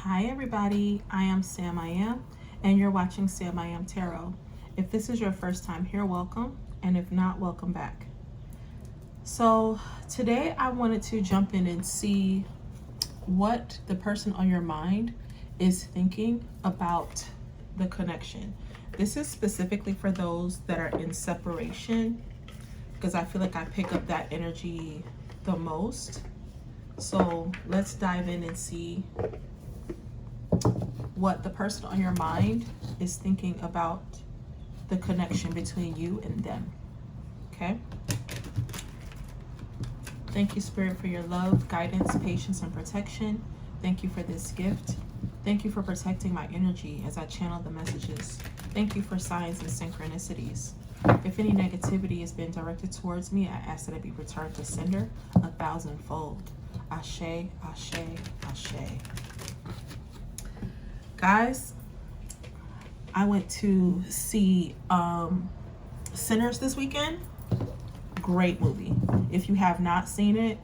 Hi everybody, I am Sam I Am, and you're watching Sam I Am Tarot. If this is your first time here, welcome, and if not, welcome back. So today I wanted to jump in and see what the person on your mind is thinking about the connection. This is specifically for those that are in separation, because I feel like I pick up that energy the most. So let's dive in and see what the person on your mind is thinking about the connection between you and them. Okay? Thank you, Spirit, for your love, guidance, patience, and protection. Thank you for this gift. Thank you for protecting my energy as I channel the messages. Thank you for signs and synchronicities. If any negativity has been directed towards me, I ask that it be returned to sender 1,000-fold. Ashe, ashe, ashe. Guys, I went to see Sinners this weekend. Great movie. If you have not seen it,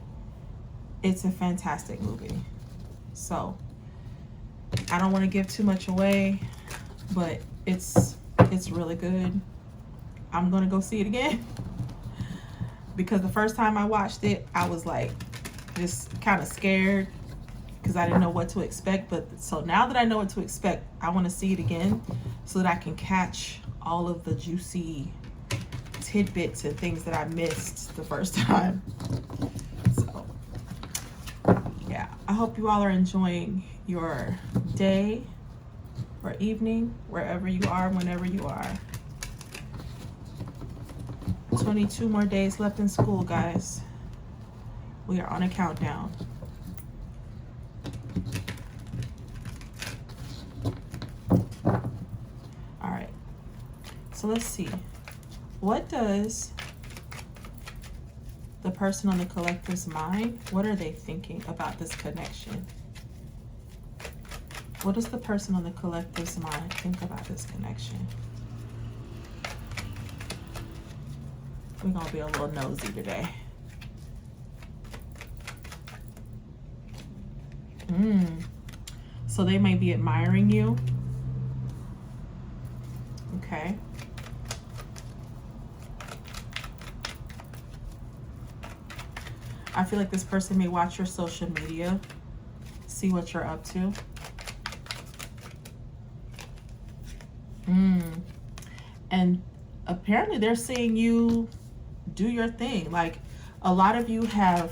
it's a fantastic movie. So I don't want to give too much away, but it's really good. I'm gonna go see it again because the first time I watched it, I was like just kind of scared because I didn't know what to expect. But so now that I know what to expect, I want to see it again so that I can catch all of the juicy tidbits and things that I missed the first time. So yeah, I hope you all are enjoying your day or evening, wherever you are, whenever you are. 22 more days left in school, guys. We are on a countdown. All right, so let's see. What does the person on the collective's mind, what are they thinking about this connection? What does the person on the collective's mind think about this connection? We're gonna be a little nosy today. So they may be admiring you. Okay. I feel like this person may watch your social media, see what you're up to. And apparently they're seeing you do your thing. Like a lot of you have,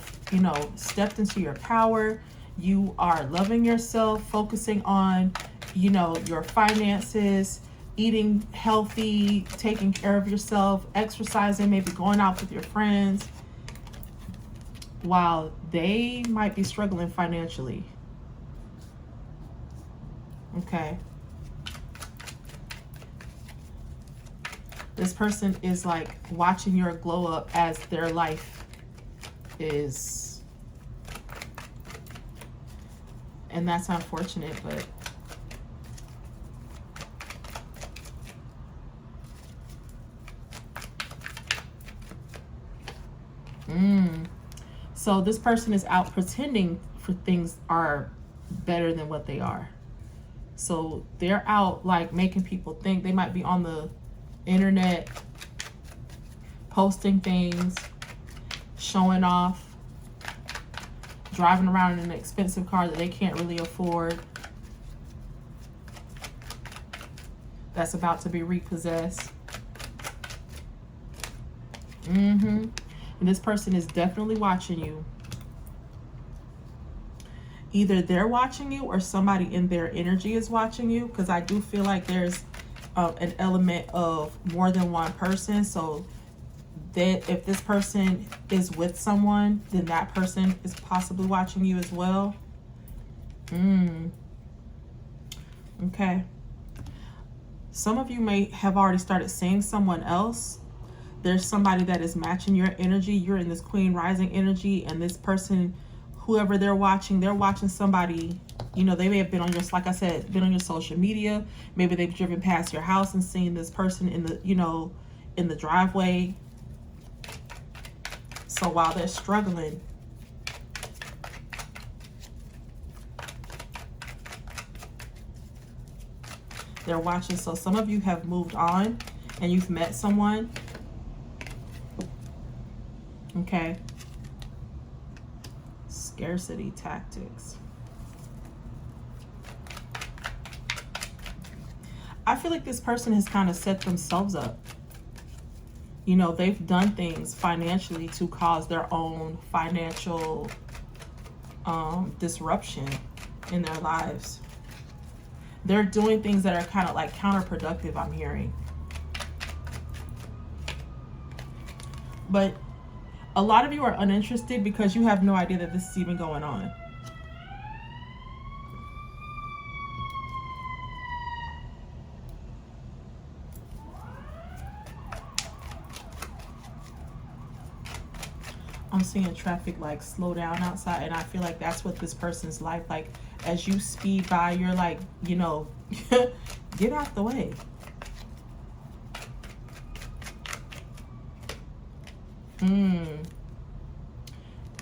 stepped into your power. You are loving yourself, focusing on, your finances, eating healthy, taking care of yourself, exercising, maybe going out with your friends, while they might be struggling financially. Okay. This person is like watching your glow up as their life is, and that's unfortunate, but so this person is out pretending for things are better than what they are. So they're out like making people think. They might be on the internet posting things, showing off, driving around in an expensive car that they can't really afford, that's about to be repossessed. And this person is definitely watching you. Either they're watching you or somebody in their energy is watching you, because I do feel like there's an element of more than one person. So that if this person is with someone, then that person is possibly watching you as well. Okay. Some of you may have already started seeing someone else. There's somebody that is matching your energy. You're in this Queen Rising energy, and this person, whoever they're watching somebody, they may have been on your, like I said, been on your social media. Maybe they've driven past your house and seen this person in the, in the driveway. So while they're struggling, They're watching. So some of you have moved on and you've met someone. Okay. Scarcity tactics. I feel like this person has kind of set themselves up. You know, they've done things financially to cause their own financial disruption in their lives. They're doing things that are kind of like counterproductive, I'm hearing. But a lot of you are uninterested because you have no idea that this is even going on. I'm seeing traffic like slow down outside, and I feel like that's what this person's life, like as you speed by, you're like, you know, get out the way.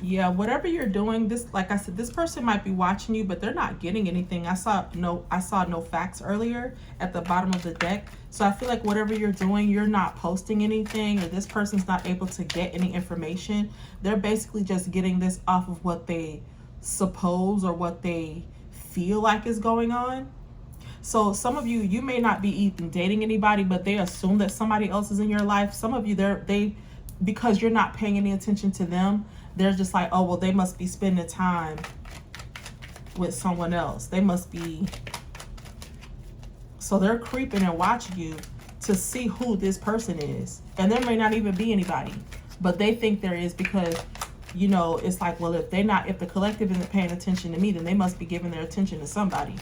Yeah, whatever you're doing, this, like I said, this person might be watching you, but they're not getting anything. I saw no facts earlier at the bottom of the deck. So I feel like whatever you're doing, you're not posting anything, or this person's not able to get any information. They're basically just getting this off of what they suppose or what they feel like is going on. So some of you, you may not be even dating anybody, but they assume that somebody else is in your life. Some of you, they because you're not paying any attention to them, they're just like, oh, well, they must be spending time with someone else. They must be. So they're creeping and watching you to see who this person is. And there may not even be anybody, but they think there is because, you know, it's like, well, if the collective isn't paying attention to me, then they must be giving their attention to somebody.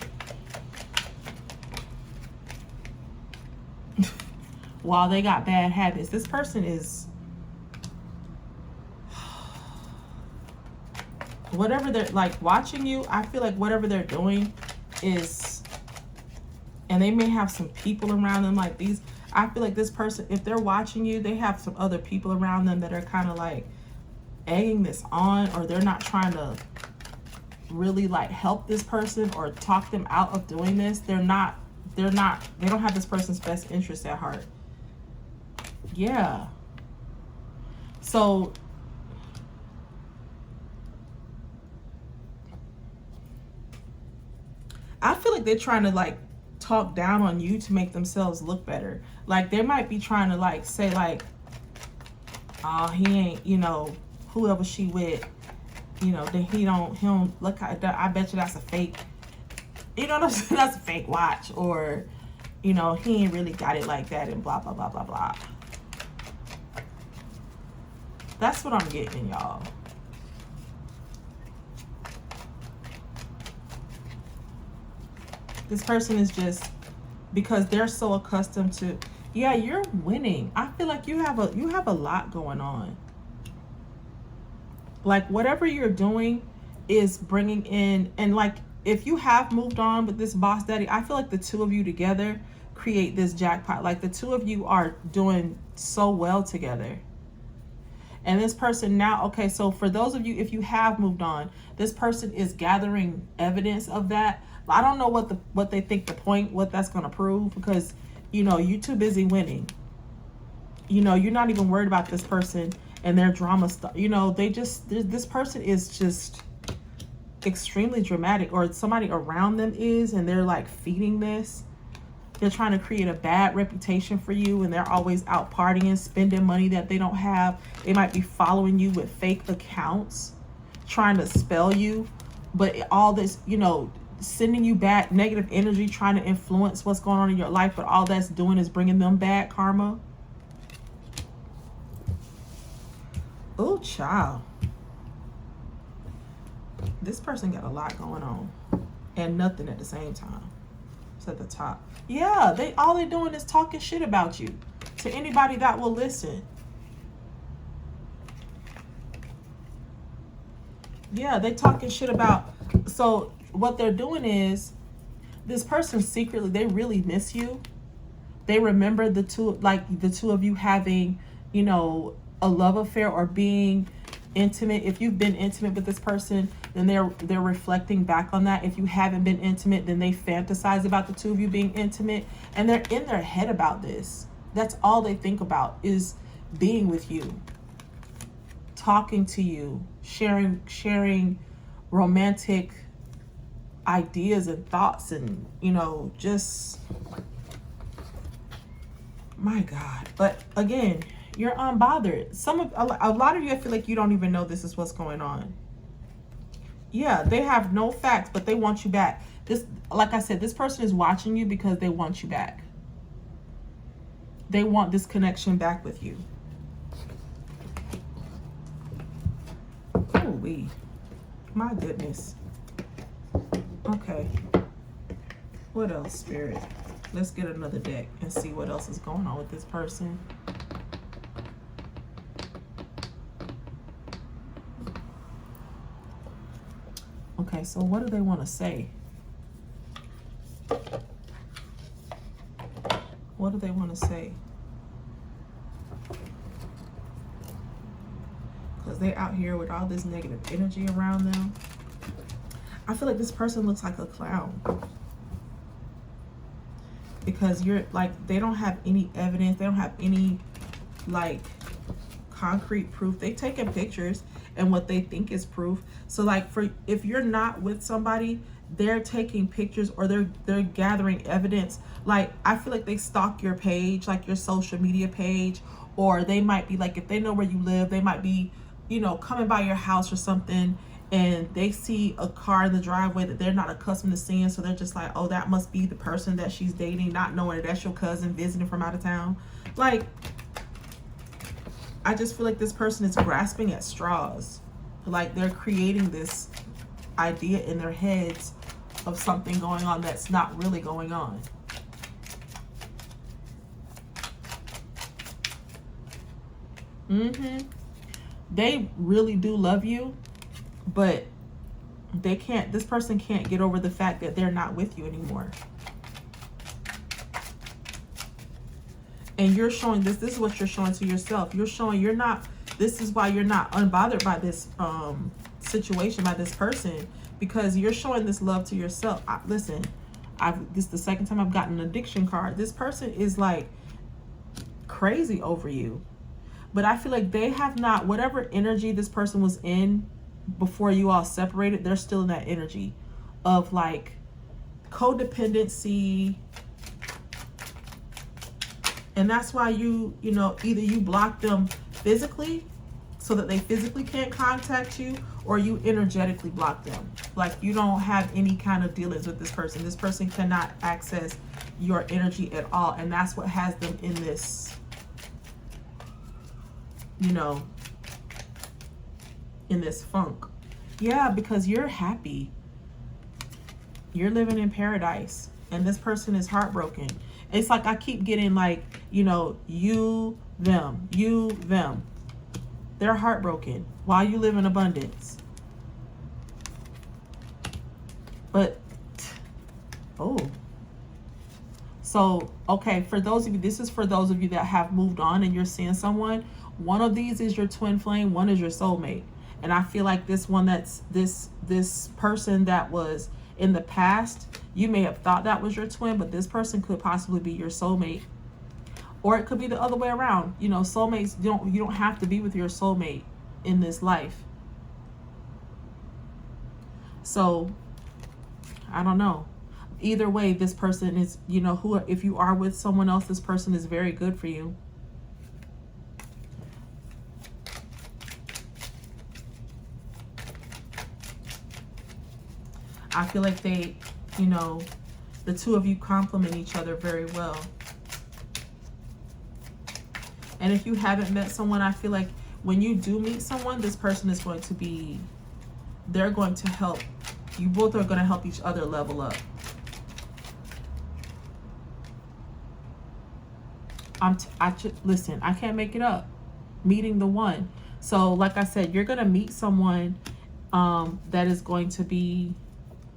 While they got bad habits, this person is, whatever they're like watching you, I feel like whatever they're doing is, and they may have some people around them like these. I feel like this person, if they're watching you, they have some other people around them that are kind of like egging this on, or they're not trying to really like help this person or talk them out of doing this. They don't have this person's best interest at heart. Yeah. So I feel like they're trying to like talk down on you to make themselves look better. Like they might be trying to like say like, oh, he ain't, you know, whoever she with, you know, that he don't look, I bet you that's a fake, you know what I'm saying? That's a fake watch, or, you know, he ain't really got it like that, and blah, blah, blah, blah, blah. That's what I'm getting, y'all. This person is just, because they're so accustomed to, yeah, you're winning. I feel like you have a lot going on. Like whatever you're doing is bringing in, and like if you have moved on with this boss daddy, I feel like the two of you together create this jackpot. Like the two of you are doing so well together. And this person now, okay, so for those of you, if you have moved on, this person is gathering evidence of that. I don't know what they think what that's going to prove, because, you know, you're too busy winning. You know, you're not even worried about this person and their drama stuff. You know, this person is just extremely dramatic, or somebody around them is, and they're like feeding this. They're trying to create a bad reputation for you, and they're always out partying, spending money that they don't have. They might be following you with fake accounts, trying to spell you, but all this, you know, sending you bad negative energy, trying to influence what's going on in your life, but all that's doing is bringing them bad karma. Oh, child. This person got a lot going on and nothing at the same time. It's at the top. Yeah, all they're doing is talking shit about you to anybody that will listen. Yeah, they talking shit about, so what they're doing is, this person secretly, they really miss you. They remember the two of you having, you know, a love affair or being intimate. If you've been intimate with this person then they're reflecting back on that. If you haven't been intimate, then they fantasize about the two of you being intimate, and they're in their head about this. That's all they think about, is being with you, talking to you, sharing romantic ideas and thoughts, and just, my God. But again, you're unbothered. A lot of you, I feel like you don't even know this is what's going on. Yeah, they have no facts, but they want you back. This, like I said, this person is watching you because they want you back. They want this connection back with you. Holy, my goodness. Okay. What else, Spirit? Let's get another deck and see what else is going on with this person. Okay, so what do they want to say? What do they want to say? Because they're out here with all this negative energy around them. I feel like this person looks like a clown. Because you're like, they don't have any evidence. They don't have any like concrete proof. They've taken pictures and what they think is proof. So like, if you're not with somebody, they're taking pictures, or they're gathering evidence. Like, I feel like they stalk your page, like your social media page, or they might be like, if they know where you live, they might be, coming by your house or something, and they see a car in the driveway that they're not accustomed to seeing. So they're just like, oh, that must be the person that she's dating, not knowing that that's your cousin visiting from out of town. Like, I just feel like this person is grasping at straws. Like, they're creating this idea in their heads of something going on that's not really going on. They really do love you, but this person can't get over the fact that they're not with you anymore. And you're showing this is what you're showing to yourself. You're showing this is why you're not unbothered by this situation, by this person, because you're showing this love to yourself. Listen, this is the second time I've gotten an addiction card. This person is like crazy over you. But I feel like they have not, whatever energy this person was in before you all separated, they're still in that energy of like codependency. And that's why either you block them physically so that they physically can't contact you, or you energetically block them. Like, you don't have any kind of dealings with this person. This person cannot access your energy at all. And that's what has them in this, in this funk. Yeah, because you're happy. You're living in paradise. And this person is heartbroken. It's like I keep getting like, you, them. They're heartbroken while you live in abundance. But, so, okay, for those of you, this is for those of you that have moved on and you're seeing someone. One of these is your twin flame, one is your soulmate. And I feel like this one, that's this person that was in the past, you may have thought that was your twin, but this person could possibly be your soulmate. Or it could be the other way around. Soulmates, you don't have to be with your soulmate in this life. So, I don't know. Either way, this person is, if you are with someone else, this person is very good for you. I feel like they, the two of you complement each other very well. And if you haven't met someone, I feel like when you do meet someone, this person is going to be, they're going to help. You both are going to help each other level up. Listen, I can't make it up. Meeting the one. So like I said, you're going to meet someone that is going to be,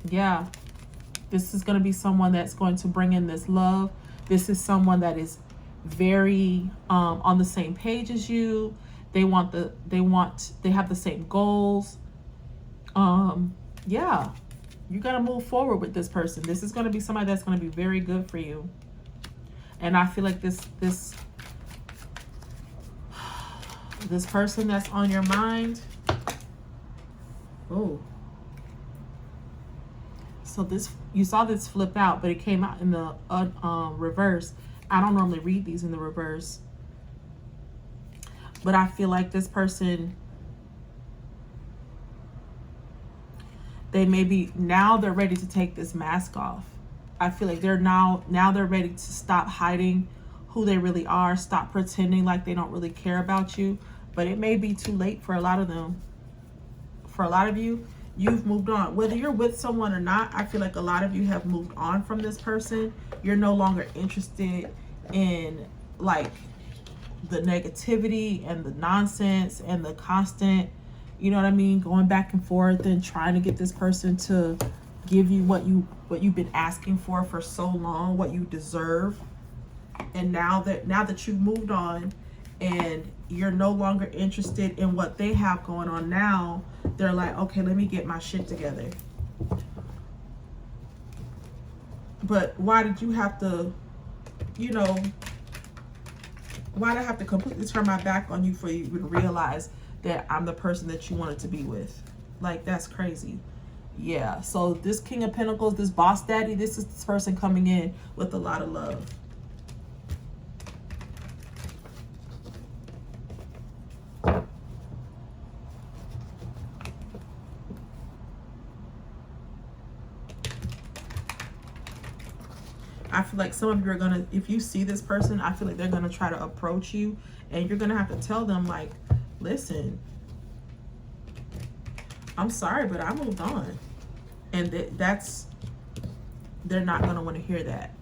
this is going to be someone that's going to bring in this love. This is someone that is very on the same page as you. They have the same goals. Yeah, you're gonna move forward with this person. This is gonna be somebody that's gonna be very good for you. And I feel like this person that's on your mind. Oh, so this, you saw this flip out, but it came out in the reverse. I don't normally read these in the reverse, but I feel like this person, they maybe now they're ready to take this mask off. I feel like they're now they're ready to stop hiding who they really are, stop pretending like they don't really care about you. But it may be too late for a lot of them. For a lot of you, you've moved on. Whether you're with someone or not, I feel like a lot of you have moved on from this person. You're no longer interested in like the negativity and the nonsense and the constant, you know what I mean, going back and forth and trying to get this person to give you what you've been asking for so long, what you deserve. And now that you've moved on and you're no longer interested in what they have going on, now they're like, okay, let me get my shit together. But why did you have to, you know, why did I have to completely turn my back on you for you to realize that I'm the person that you wanted to be with? Like, that's crazy. Yeah, so this King of Pentacles, this boss daddy, this is this person coming in with a lot of love. I feel like some of you are gonna, if you see this person, I feel like they're gonna try to approach you, and you're gonna have to tell them, like, listen, I'm sorry, but I moved on. And they're not gonna want to hear that.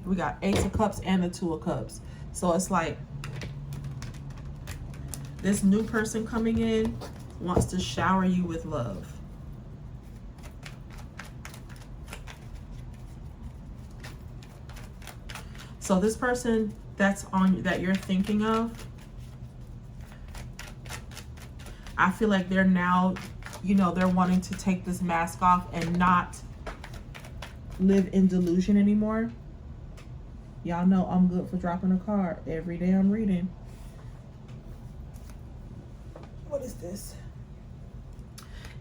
We got Ace of Cups and the Two of Cups. So it's like this new person coming in wants to shower you with love. So this person that you're thinking of, I feel like they're now, you know, they're wanting to take this mask off and not live in delusion anymore. Y'all know I'm good for dropping a card every day I'm reading. What is this?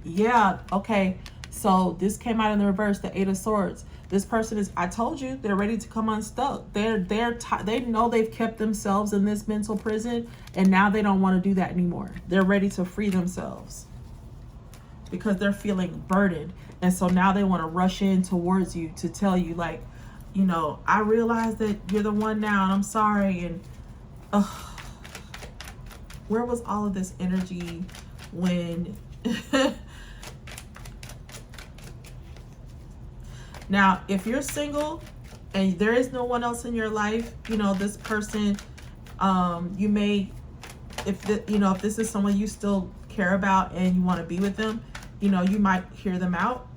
Yeah, okay. So this came out in the reverse, the Eight of Swords. This person is, I told you, they're ready to come unstuck. They know they've kept themselves in this mental prison, and now they don't want to do that anymore. They're ready to free themselves because they're feeling burdened. And so now they want to rush in towards you to tell you, like, you know, I realize that you're the one now, and I'm sorry. And where was all of this energy when... Now, if you're single and there is no one else in your life, you know, this person, you may, if this is someone you still care about and you want to be with them, you know, you might hear them out.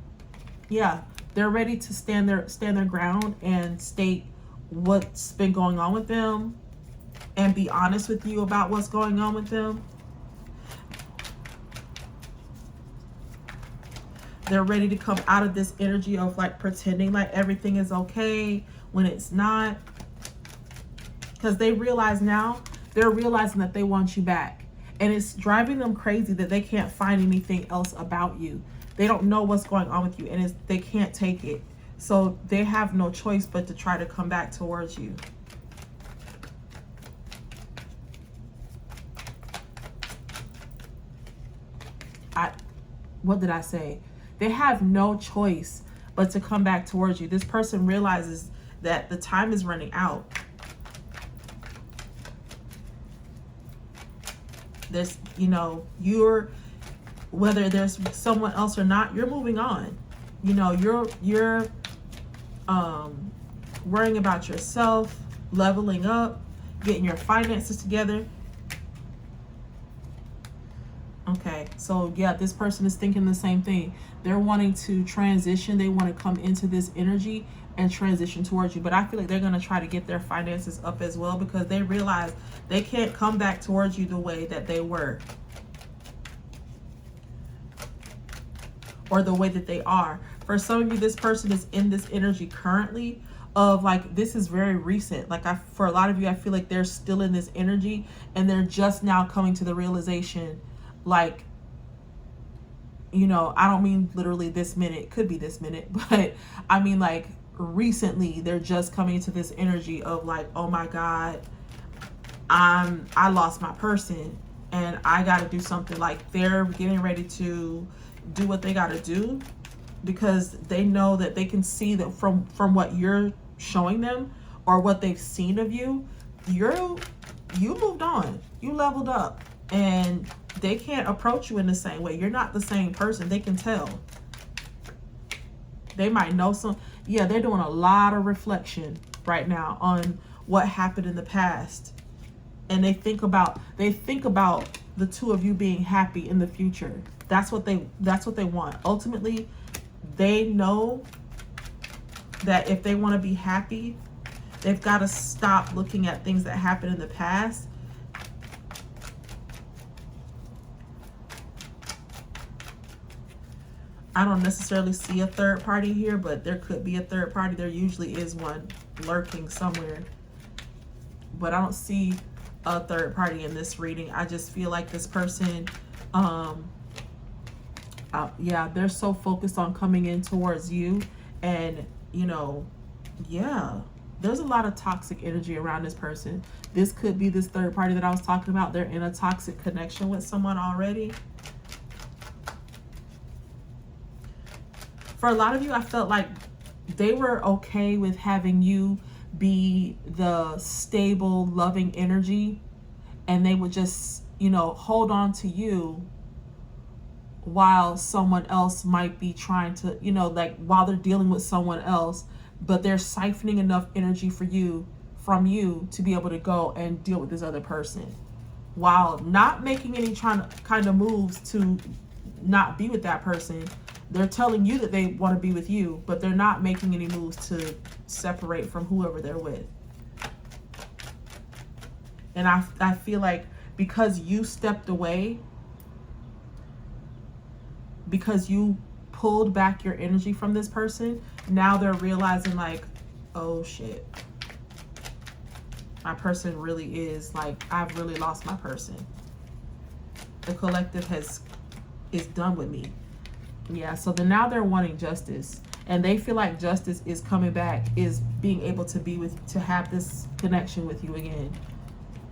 Yeah, they're ready to stand their ground and state what's been going on with them and be honest with you about what's going on with them. They're ready to come out of this energy of like pretending like everything is okay when it's not. Because they realize now, they're realizing that they want you back. And it's driving them crazy that they can't find anything else about you. They don't know what's going on with you, and they can't take it. So they have no choice but to try to come back towards you. What did I say? They have no choice but to come back towards you. This person realizes that the time is running out. This, you know, whether there's someone else or not, you're moving on. You know, you're worrying about yourself, leveling up, getting your finances together. Okay, so yeah, this person is thinking the same thing. They're wanting to transition. They want to come into this energy and transition towards you. But I feel like they're going to try to get their finances up as well, because they realize they can't come back towards you the way that they were, or the way that they are. For some of you, this person is in this energy currently of like, this is very recent. Like, for a lot of you, I feel like they're still in this energy and they're just now coming to the realization, like, you know, I don't mean literally this minute, could be this minute, but I mean like recently they're just coming into this energy of like, oh my God, I lost my person and I got to do something. Like, they're getting ready to do what they got to do, because they know that they can see that from what you're showing them or what they've seen of you, you moved on, you leveled up, and they can't approach you in the same way. You're not the same person. They can tell. They might know some. Yeah, they're doing a lot of reflection right now on what happened in the past, and they think about the two of you being happy in the future. That's what they want. Ultimately, they know that if they want to be happy, they've got to stop looking at things that happened in the past. I don't necessarily see a third party here, but there could be a third party. There usually is one lurking somewhere, but I don't see a third party in this reading. I just feel like this person, yeah, they're so focused on coming in towards you, and you know, yeah, there's a lot of toxic energy around this person. This could be this third party that I was talking about. They're in a toxic connection with someone already. For a lot of you, I felt like they were okay with having you be the stable, loving energy, and they would just, you know, hold on to you while someone else might be trying to, you know, like while they're dealing with someone else, but they're siphoning enough energy from you to be able to go and deal with this other person, while not making any kind of moves to not be with that person. They're telling you that they want to be with you, but they're not making any moves to separate from whoever they're with. And I feel like because you stepped away, because you pulled back your energy from this person, now they're realizing like, oh shit, my person really is like, I've really lost my person. The collective is done with me. Yeah, so now they're wanting justice, and they feel like justice is coming back, is being able to have this connection with you again.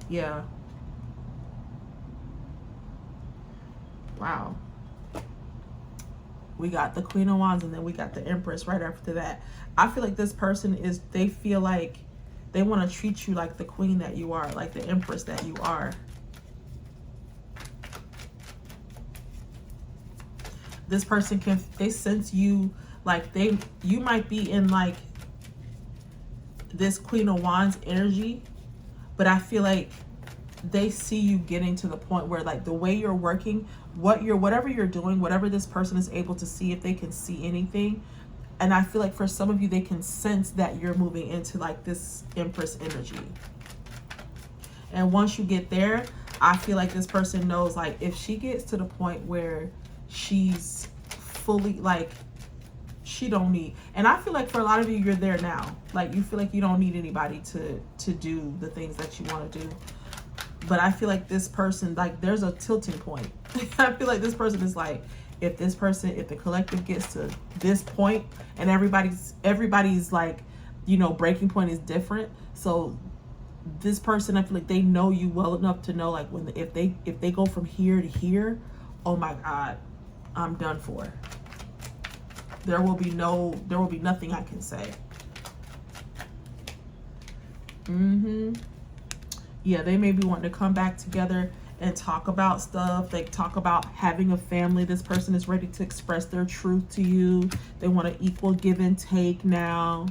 Yeah. Wow. We got the Queen of Wands, and then we got the Empress right after that. I feel like this person they feel like they want to treat you like the queen that you are, like the Empress that you are. This person they sense you, like you might be in like this Queen of Wands energy, but I feel like they see you getting to the point where like the way you're working, whatever you're doing, whatever this person is able to see, if they can see anything. And I feel like for some of you, they can sense that you're moving into like this Empress energy. And once you get there, I feel like this person knows, like, if she gets to the point where she's fully like, she don't need, and I feel like for a lot of you, you're there now. Like, you feel like you don't need anybody to do the things that you want to do. But I feel like this person, like, there's a tilting point. I feel like this person is like, if the collective gets to this point, and everybody's like, you know, breaking point is different. So this person, I feel like they know you well enough to know, like, if they go from here to here, oh my God, I'm done for. There will be nothing I can say. Yeah, they may be wanting to come back together and talk about stuff. They talk about having a family. This person is ready to express their truth to you. They want an equal give and take now.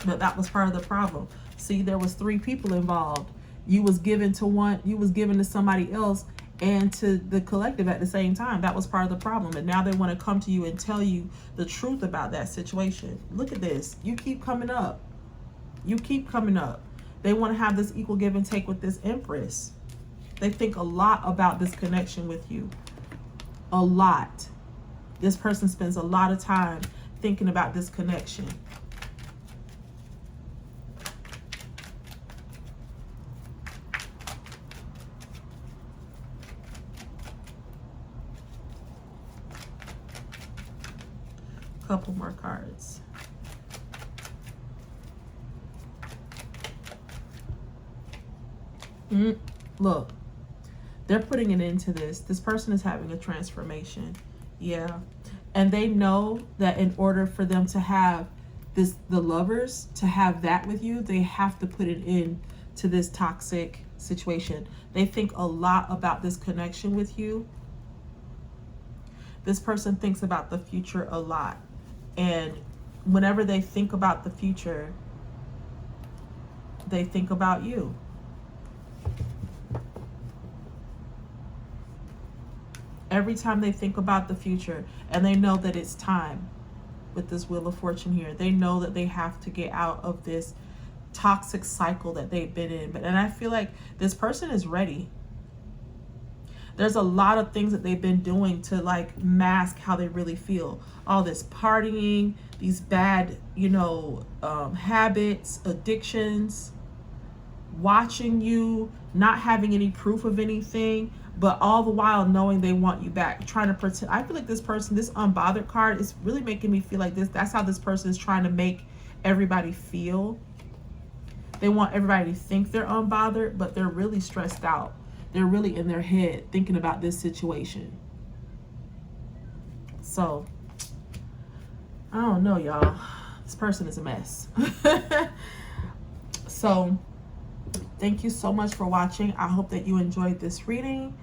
But that was part of the problem. See, there was 3 people involved. You was given to one, you was given to somebody else and to the collective at the same time. That was part of the problem. And now they want to come to you and tell you the truth about that situation. Look at this. You keep coming up. You keep coming up. They want to have this equal give and take with this Empress. They think a lot about this connection with you. A lot. This person spends a lot of time thinking about this connection. Couple more cards. Look, they're putting an end to this. This person is having a transformation. Yeah. And they know that in order for them to have this, the Lovers, to have that with you, they have to put an end to this toxic situation. They think a lot about this connection with you. This person thinks about the future a lot. And whenever they think about the future, they think about you. Every time they think about the future, and they know that it's time with this Wheel of Fortune here, they know that they have to get out of this toxic cycle that they've been in. And I feel like this person is ready. There's a lot of things that they've been doing to like mask how they really feel. All this partying, these bad, habits, addictions, watching you, not having any proof of anything, but all the while knowing they want you back, trying to pretend. I feel like this person, this unbothered card is really making me feel like this. That's how this person is trying to make everybody feel. They want everybody to think they're unbothered, but they're really stressed out. They're really in their head thinking about this situation. So, I don't know, y'all. This person is a mess. So, thank you so much for watching. I hope that you enjoyed this reading.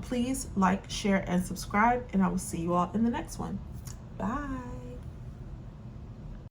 Please like, share, and subscribe, and I will see you all in the next one. Bye.